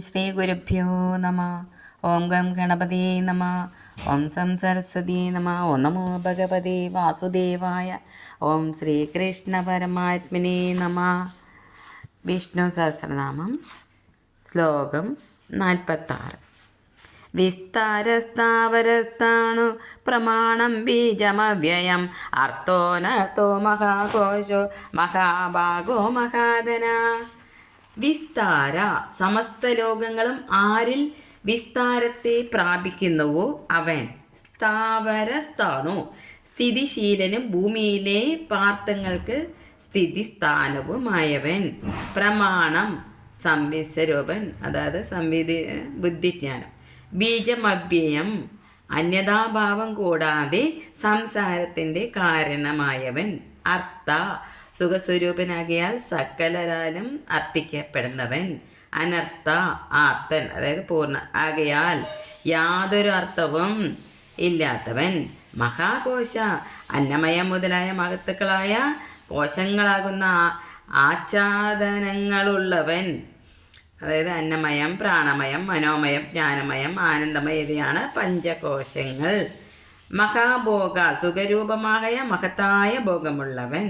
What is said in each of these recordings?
ശ്രീ ഗുരുഭ്യോ നമ. ഓം ഗം ഗണപതി നമ. ഓം സം സരസ്വതി നമ. ഓം നമോ ഭഗവതി വാസുദേവായ. ഓം ശ്രീകൃഷ്ണ പരമാത്മനെ നമ. വിഷ്ണു സഹസ്രനാമം ശ്ലോകം 46. വിസ്താരസ്ഥാവരസ്ഥാണു പ്രമാണം ബീജമവ്യയം അർത്ഥോനർത്ഥോ മഹാകോശോ മഹാഭാഗോ മഹാധന. വിസ്താര സമസ്ത ലോകങ്ങളും ആരിൽ വിസ്താരത്തെ പ്രാപിക്കുന്നുവോ അവൻ. സ്ഥാവരസ്ഥാണു സ്ഥിതിശീലനും ഭൂമിയിലെ പാർത്ഥങ്ങൾക്ക് സ്ഥിതിസ്ഥാനവുമായവൻ. പ്രമാണം സംവിസ്വരൂപൻ, അതായത് ബുദ്ധിജ്ഞാനം. ബീജമവ്യയം അന്യതാഭാവം കൂടാതെ സംസാരത്തിൻ്റെ കാരണമായവൻ. അർത്ഥ സുഖസ്വരൂപനാകിയാൽ സകലരാലും അർത്ഥിക്കപ്പെടുന്നവൻ. അനർത്ഥ ആപ്തൻ, അതായത് പൂർണ്ണ ആകയാൽ യാതൊരു അർത്ഥവും ഇല്ലാത്തവൻ. മഹാകോശ അന്നമയം മുതലായ മഹത്തുക്കളായ കോശങ്ങളാകുന്ന ആച്ഛാദനങ്ങളുള്ളവൻ. അതായത് അന്നമയം, പ്രാണമയം, മനോമയം, ജ്ഞാനമയം, ആനന്ദമയം ഇവയാണ് പഞ്ചകോശങ്ങൾ. മഹാഭോഗ സുഖരൂപമായ മഹത്തായ ഭോഗമുള്ളവൻ.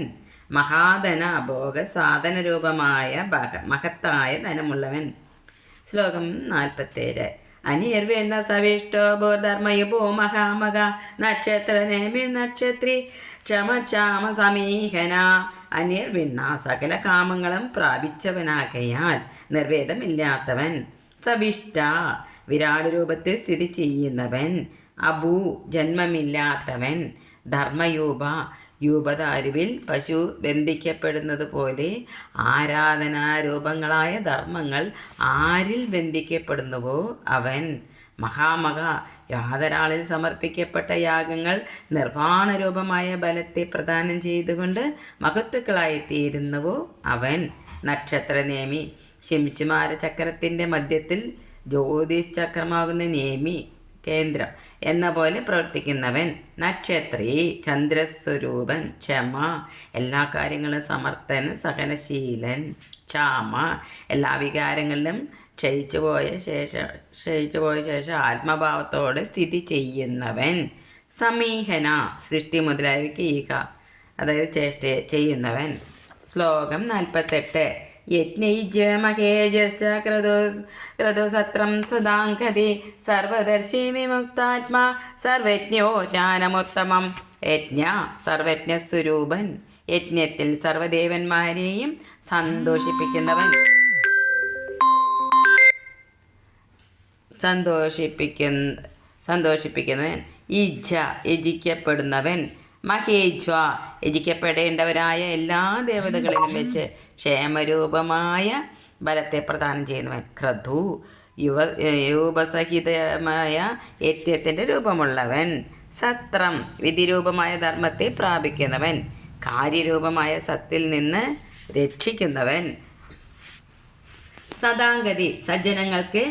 മഹാധന ഭോഗ സാധന രൂപമായ മഹത്തായ ധനമുള്ളവൻ. ശ്ലോകം 47. അനിർവേന്ന സവിഷ്ടോ ഭൂധർമ്മയുപോ മഹാമക നക്ഷത്ര നേമി നക്ഷത്രി ക്ഷമക്ഷാമ സമീഹന. അനിർവിണ്ണ സകല കാമങ്ങളും പ്രാപിച്ചവനാകയാൽ നിർവേദമില്ലാത്തവൻ. സവിഷ്ട വിരാട് രൂപത്തിൽ സ്ഥിതി ചെയ്യുന്നവൻ. അഭൂ ജന്മമില്ലാത്തവൻ. ധർമ്മയൂപ യൂപതാരുവിൽ പശു ബന്ധിക്കപ്പെടുന്നത് പോലെ ആരാധനാരൂപങ്ങളായ ധർമ്മങ്ങൾ ആരിൽ ബന്ധിക്കപ്പെടുന്നുവോ അവൻ. മഹാമക യാതൊരാളിൽ സമർപ്പിക്കപ്പെട്ട യാഗങ്ങൾ നിർവാണരൂപമായ ബലത്തെ പ്രദാനം ചെയ്തുകൊണ്ട് മഹത്തുക്കളായിത്തീരുന്നുവോ അവൻ. നക്ഷത്രനേമി ശിംശുമാര ചക്രത്തിൻ്റെ മധ്യത്തിൽ ജ്യോതിഷ് ചക്രമാകുന്ന നേമി കേന്ദ്രം എന്ന പോലെ പ്രവർത്തിക്കുന്നവൻ. നക്ഷത്രി ചന്ദ്രസ്വരൂപൻ. ക്ഷമ എല്ലാ കാര്യങ്ങളും സമർത്ഥൻ സഹനശീലൻ. ക്ഷാമ എല്ലാ വികാരങ്ങളിലും ക്ഷയിച്ചു പോയ ശേഷം ആത്മഭാവത്തോടെ സ്ഥിതി ചെയ്യുന്നവൻ. സമീഹന സൃഷ്ടി മുതലായവയ്ക്ക് അതായത് ചേഷ്ട ചെയ്യുന്നവൻ. ശ്ലോകം 48. യജ്ഞൈജമഹേജശ്ച ക്രതുസത്രം സദാംഗതി സർവദർശി വിമുക്താത്മാ സർവജ്ഞോ ജ്ഞാനമുത്തമം. യജ്ഞ സർവജ്ഞസ്വരൂപൻ. യജ്ഞത്തിൽ സർവദേവന്മാരെയും സന്തോഷിപ്പിക്കുന്നവൻ. ഇച്ഛ യജിക്കപ്പെടുന്നവൻ. മഹേജ്വ യജിക്കപ്പെടേണ്ടവരായ എല്ലാ ദേവതകളിലും വെച്ച് ക്ഷേമരൂപമായ ബലത്തെ പ്രദാനം ചെയ്യുന്നവൻ. ക്രതു യൂപസഹിതമായ യജ്ഞത്തിൻ്റെ രൂപമുള്ളവൻ. സത്രം വിധിരൂപമായ ധർമ്മത്തെ പ്രാപിക്കുന്നവൻ. കാര്യരൂപമായ സത്തിൽ നിന്ന് രക്ഷിക്കുന്നവൻ. സദാംഗതി സജ്ജനങ്ങൾക്ക്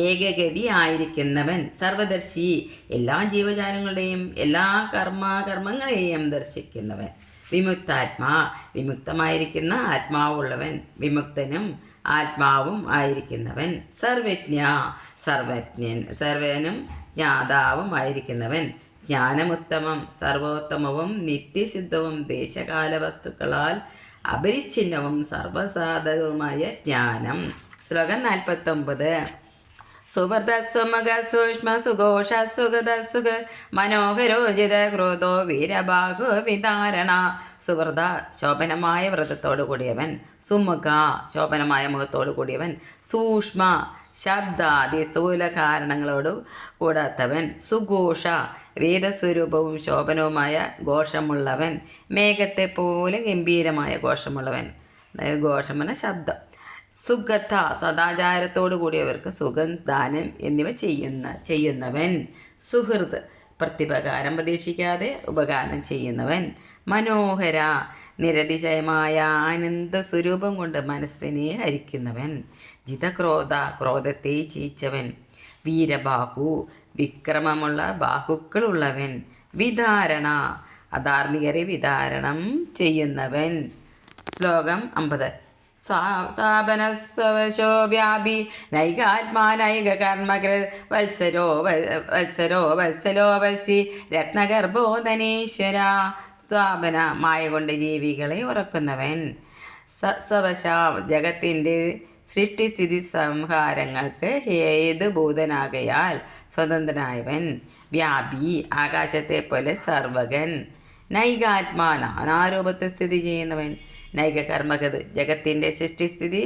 ഏകഗതി ആയിരിക്കുന്നവൻ. സർവദർശി എല്ലാ ജീവജാലങ്ങളുടെയും എല്ലാ കർമ്മങ്ങളെയും ദർശിക്കുന്നവൻ. വിമുക്താത്മാ വിമുക്തമായിരിക്കുന്ന ആത്മാവുള്ളവൻ. വിമുക്തനും ആത്മാവും ആയിരിക്കുന്നവൻ. സർവജ്ഞ സർവനും ജ്ഞാതാവും ആയിരിക്കുന്നവൻ. ജ്ഞാനമുത്തമം സർവോത്തമവും നിത്യശുദ്ധവും ദേശകാല വസ്തുക്കളാൽ അപരിച്ഛിന്നവും സർവസാധകവുമായ ജ്ഞാനം. ശ്ലോകം 49. സുവർദ്ധ സുമക സൂക്ഷ്മ സുഘോഷ സുഗത സുഖ മനോഹരോജിത ക്രോധോ വീരഭാഗോ വിധാരണ. സുവൃത ശോഭനമായ വ്രതത്തോടു കൂടിയവൻ. സുമുഖ ശോഭനമായ മുഖത്തോടു കൂടിയവൻ. സൂക്ഷ്മ ശബ്ദാദി സ്ഥൂല കാരണങ്ങളോട് കൂടാത്തവൻ. സുഘോഷ വേദസ്വരൂപവും ശോഭനവുമായ ഘോഷമുള്ളവൻ. മേഘത്തെ പോലെ ഗംഭീരമായ ഘോഷമുള്ളവൻ. അതായത് ഘോഷം എന്ന ശബ്ദം. സുഗത സദാചാരത്തോടു കൂടിയവർക്ക് സുഖം ദാനം എന്നിവ ചെയ്യുന്നവൻ. സുഹൃത് പ്രത്യുപകാരം പ്രതീക്ഷിക്കാതെ ഉപകാരം ചെയ്യുന്നവൻ. മനോഹര നിരതിശയമായ ആനന്ദ സ്വരൂപം കൊണ്ട് മനസ്സിനെ ഹരിക്കുന്നവൻ. ജിതക്രോധ ക്രോധത്തെ ജയിച്ചവൻ. വീരബാഹു വിക്രമമുള്ള ബാഹുക്കളുള്ളവൻ. വിധാരണ അധാർമികരെ വിധാരണം ചെയ്യുന്നവൻ. ശ്ലോകം 50. സ്ഥാപനസ്വശോ വ്യാപി നൈകാത്മാനൈക കർമ്മകൃത് വത്സലോ വത്സി രത്നഗർഭോധനേശ്വര. സ്ഥാപന മായ കൊണ്ട് ജീവികളെ ഉറക്കുന്നവൻ. സ്വവശ ജഗത്തിൻ്റെ സൃഷ്ടിസ്ഥിതി സംഹാരങ്ങൾക്ക് ഹേതുഭൂതനാകയാൽ സ്വതന്ത്രനായവൻ. വ്യാപി ആകാശത്തെ പോലെ സർവകൻ. നൈകാത്മാ നാനാരൂപത്തെ സ്ഥിതി ചെയ്യുന്നവൻ. നൈക കർമ്മകത് ജഗത്തിൻ്റെ സൃഷ്ടിസ്ഥിതി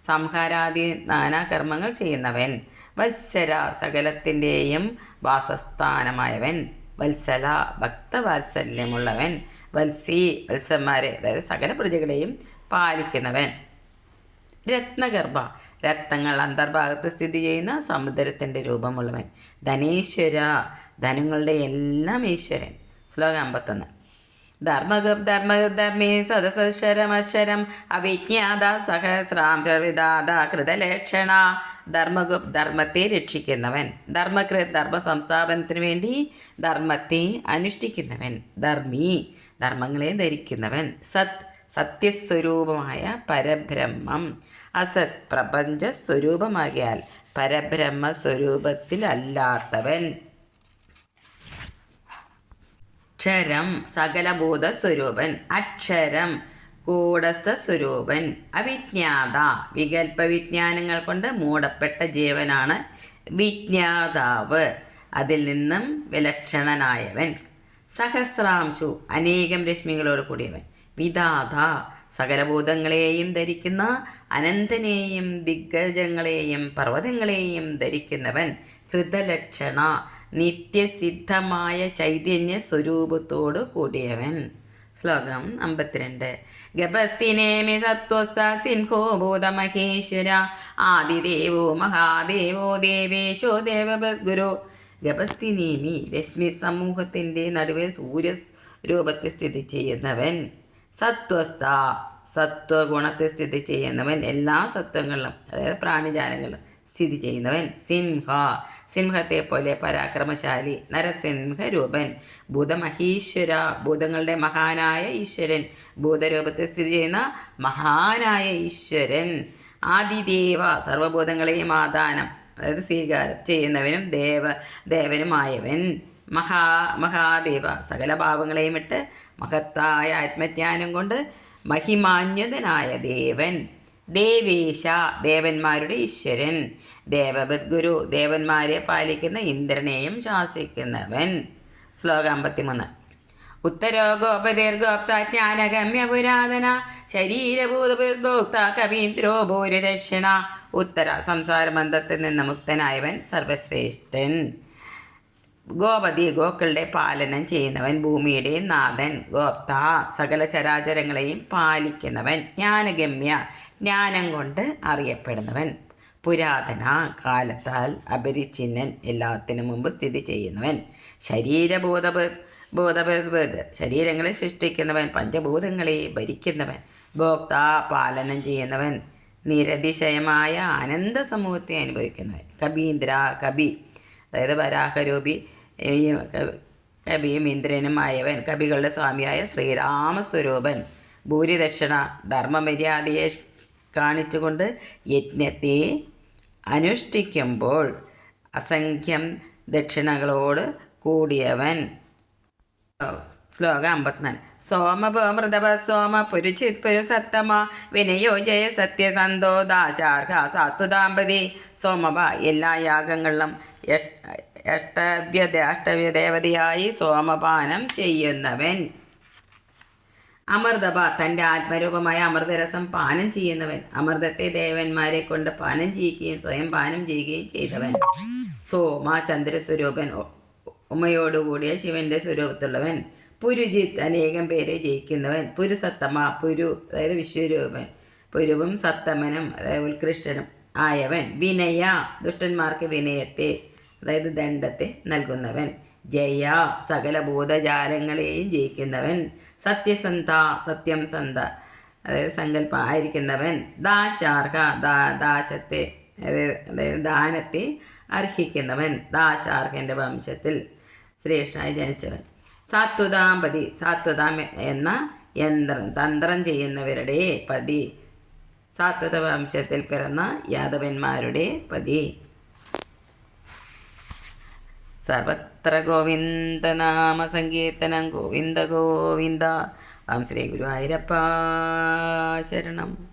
സംഹാരാദി നാനാകർമ്മങ്ങൾ ചെയ്യുന്നവൻ. വത്സര സകലത്തിൻ്റെയും വാസസ്ഥാനമായവൻ. വത്സല ഭക്തവാത്സല്യമുള്ളവൻ. വത്സി വത്സന്മാരെ അതായത് സകല പ്രജകളെയും പാലിക്കുന്നവൻ. രത്നഗർഭ രത്നങ്ങൾ അന്തർഭാഗത്ത് സ്ഥിതി ചെയ്യുന്ന സമുദ്രത്തിൻ്റെ രൂപമുള്ളവൻ. ധനേശ്വര ധനങ്ങളുടെ എല്ലാം ഈശ്വരൻ. ശ്ലോകം 51. ധർമ്മേ സദസക്ഷരമക്ഷരം അവിജ്ഞാത സഹസ്രാം ചവിദാത കൃതലക്ഷണ. ധർമ്മത്തെ രക്ഷിക്കുന്നവൻ. ധർമ്മകൃത് ധർമ്മ സംസ്ഥാപനത്തിന് വേണ്ടി ധർമ്മത്തെ അനുഷ്ഠിക്കുന്നവൻ. ധർമ്മി ധർമ്മങ്ങളെ ധരിക്കുന്നവൻ. സത് സത്യസ്വരൂപമായ പരബ്രഹ്മം. അസത് പ്രപഞ്ച സ്വരൂപമാകിയാൽ പരബ്രഹ്മ സ്വരൂപത്തിലല്ലാത്തവൻ. ക്ഷരം സകലബോധ സ്വരൂപൻ. അക്ഷരം കൂടസ്ഥ സ്വരൂപൻ. അവിജ്ഞാത വികൽപ്പ വിജ്ഞാനങ്ങൾ കൊണ്ട് മൂടപ്പെട്ട ജീവനാണ് വിജ്ഞാതാവ്, അതിൽ നിന്നും വിലക്ഷണനായവൻ. സഹസ്രാംശു അനേകം രശ്മികളോട് കൂടിയവൻ. വിധാത സകലഭൂതങ്ങളെയും ധരിക്കുന്ന അനന്തനെയും ദിഗ്ഗജങ്ങളെയും പർവ്വതങ്ങളെയും ധരിക്കുന്നവൻ. കൃതലക്ഷണ നിത്യസിദ്ധമായ ചൈതന്യ സ്വരൂപത്തോടു കൂടിയവൻ. ശ്ലോകം 52. ഗപസ്തിനേമി സത്വസ്ഥ സിൻഹോ ഭൂതമഹേശ്വര ആദിദേവോ മഹാദേവോ ദേവേശോ ദേവഗുരു. ഗപസ്തിനേമി രശ്മി സമൂഹത്തിൻ്റെ നടുവെ സൂര്യരൂപത്തിൽ സ്ഥിതി ചെയ്യുന്നവൻ. സത്വസ്ഥ സത്വഗുണത്തെ സ്ഥിതി ചെയ്യുന്നവൻ. എല്ലാ സത്വങ്ങളിലും അതായത് പ്രാണിജാലങ്ങളിലും സ്ഥിതി ചെയ്യുന്നവൻ. സിംഹത്തെ പോലെ പരാക്രമശാലി നരസിംഹരൂപൻ. ഭൂതമഹീശ്വര ഭൂതങ്ങളുടെ മഹാനായ ഈശ്വരൻ. ഭൂതരൂപത്തെ സ്ഥിതി ചെയ്യുന്ന മഹാനായ ഈശ്വരൻ. ആദിദേവ സർവഭൂതങ്ങളെയും ആദാനം അതായത് സ്വീകാരം ചെയ്യുന്നവനും ദേവനുമായവൻ. മഹാദേവ സകല ഭാവങ്ങളെയും ഇട്ട് മഹത്തായ ആത്മജ്ഞാനം കൊണ്ട് മഹിമാന്യതനായ ദേവൻ. ദേവേശ ദേവന്മാരുടെ ഈശ്വരൻ. ദേവഗുരു ദേവന്മാരെ പാലിക്കുന്ന ഇന്ദ്രനെയും ശാസിക്കുന്നവൻ. ശ്ലോകം 53. ഉത്തരോ ഗോപതിർഗോപ്ത ജ്ഞാനഗമ്യ പുരാതന ശരീരഭൂതഭോക്ത കവീന്ദ്രോ ഭൂരിദക്ഷിണ. ഉത്തര സംസാരബന്ധത്തിൽ നിന്ന് മുക്തനായവൻ സർവശ്രേഷ്ഠൻ. ഗോപതി ഗോക്കളുടെ പാലനം ചെയ്യുന്നവൻ. ഭൂമിയുടെ നാഥൻ. ഗോപ്ത സകല ചരാചരങ്ങളെയും പാലിക്കുന്നവൻ. ജ്ഞാനഗമ്യ ജ്ഞാനം കൊണ്ട് അറിയപ്പെടുന്നവൻ. പുരാതന കാലത്താൽ അപരിച്ഛിന്നൻ എല്ലാത്തിനു മുമ്പ് സ്ഥിതി ചെയ്യുന്നവൻ. ശരീരങ്ങളെ സൃഷ്ടിക്കുന്നവൻ. പഞ്ചഭൂതങ്ങളെ ഭരിക്കുന്നവൻ. ഭോക്ത പാലനം ചെയ്യുന്നവൻ. നിരതിശയമായ ആനന്ദ സമൂഹത്തെ അനുഭവിക്കുന്നവൻ. കബീന്ദ്ര കബി അതായത് വരാഹരൂപി കവിയും ഇന്ദ്രനുമായവൻ. കവികളുടെ സ്വാമിയായ ശ്രീരാമസ്വരൂപൻ. ഭൂരിദക്ഷിണ ധർമ്മമര്യാദയെ കാണിച്ചുകൊണ്ട് യജ്ഞത്തെ അനുഷ്ഠിക്കുമ്പോൾ അസംഖ്യം ദക്ഷിണകളോട് കൂടിയവൻ. ശ്ലോകം 54. സോമഭോമൃതഭ സോമ പുരുചിത് പുരുസത്തമ വിനയോ ജയ സത്യസന്തോ ദാശാർഹ സാത്വദാമ്പതി. സോമഭ എല്ലാ യാഗങ്ങളിലും അഷ്ടവ്യദേവതയായി സോമപാനം ചെയ്യുന്നവൻ. അമൃതഭ തൻ്റെ ആത്മരൂപമായ അമൃതരസം പാനം ചെയ്യുന്നവൻ. അമൃതത്തെ ദേവന്മാരെ കൊണ്ട് പാനം ചെയ്യുകയും സ്വയം പാനം ചെയ്യുകയും ചെയ്തവൻ. സോമ ചന്ദ്രസ്വരൂപൻ ഉമയോടുകൂടിയ ശിവന്റെ സ്വരൂപത്തുള്ളവൻ. പുരുജിത്ത് അനേകം പേരെ ജയിക്കുന്നവൻ. പുരുസത്തമ പുരു അതായത് വിശ്വരൂപൻ. പുരുവും സത്തമനും അതായത് ഉത്കൃഷ്ടനും ആയവൻ. വിനയ ദുഷ്ടന്മാർക്ക് വിനയത്തെ അതായത് ദണ്ഡത്തെ നൽകുന്നവൻ. ജയ സകല ഭൂതജാലങ്ങളെയും ജയിക്കുന്നവൻ. സത്യസന്ധ സത്യം സന്ധ അതായത് സങ്കല്പം ആയിരിക്കുന്നവൻ. ദാശാർഹ ദാശത്തെ അതായത് ദാനത്തെ അർഹിക്കുന്നവൻ. ദാശാർഹൻ്റെ വംശത്തിൽ ശ്രേഷ്ഠനായി ജനിച്ചവൻ. സാത്വതാംപതി സാത്വതാം എന്ന തന്ത്രം ചെയ്യുന്നവരുടെ പതി സാത്വത വംശത്തിൽ പിറന്ന യാദവന്മാരുടെ പതി. സർവത്ര ഗോവിന്ദനാമ സങ്കീർത്തനം. ഗോവിന്ദ ഗോവിന്ദ. ശ്രീ ഗുരുവായൂരപ്പ ശരണം.